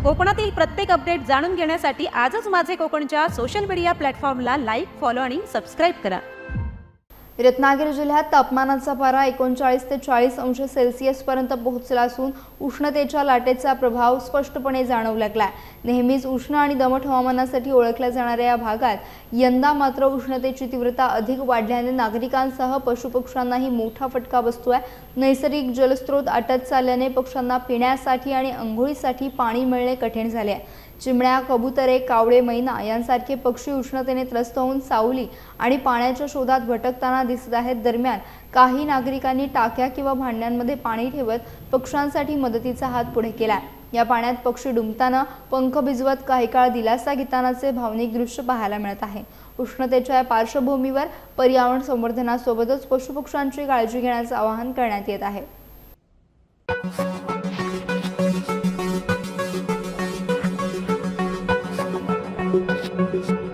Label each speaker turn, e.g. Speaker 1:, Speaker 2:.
Speaker 1: कोकणातील प्रत्येक अपडेट जाणून घेण्यासाठी आजच माझे कोकणच्या सोशल मीडिया प्लॅटफॉर्मला लाईक, फॉलो आणि सबस्क्राईब करा।
Speaker 2: रत्नागिरी जिल्ह्यात तापमानाचा पारा 39 ते 40 अंश सेल्सिअस पर्यंत पोहोचला असून उष्णतेच्या लाटेचा प्रभाव स्पष्टपणे जाणवू लागलाय। नेहमीच उष्ण आणि दमट हवामानासाठी ओळखल्या जाणाऱ्या या भागात यंदा मात्र उष्णतेची तीव्रता अधिक वाढल्याने नागरिकांसह पशुपक्ष्यांनाही मोठा फटका बसतोय। नैसर्गिक जलस्रोत आटत चालल्याने पक्ष्यांना पिण्यासाठी आणि अंघोळीसाठी पाणी मिळणे कठीण झाले आहे। चिमण्या, कबुतरे, कावळे, मैना यांसारखे पक्षी उष्णतेने त्रस्त होऊन सावली आणि पाण्याच्या शोधात भटकताना दिसत आहेत। दरम्यान काही नागरिकांनी टाक्या किंवा भांड्यांमध्ये पाणी ठेवत पक्ष्यांसाठी मदतीचा हात पुढे केलाय। या पाण्यात पक्षी डुंबताना पंख भिजवत काही काळ दिलासा घेतानाचे भावनिक दृश्य पाहायला मिळत आहे। उष्णतेच्या या पार्श्वभूमीवर पर्यावरण संवर्धनासोबतच पशुपक्ष्यांची काळजी घेण्याचे आवाहन करण्यात येत आहे।
Speaker 3: Thank you.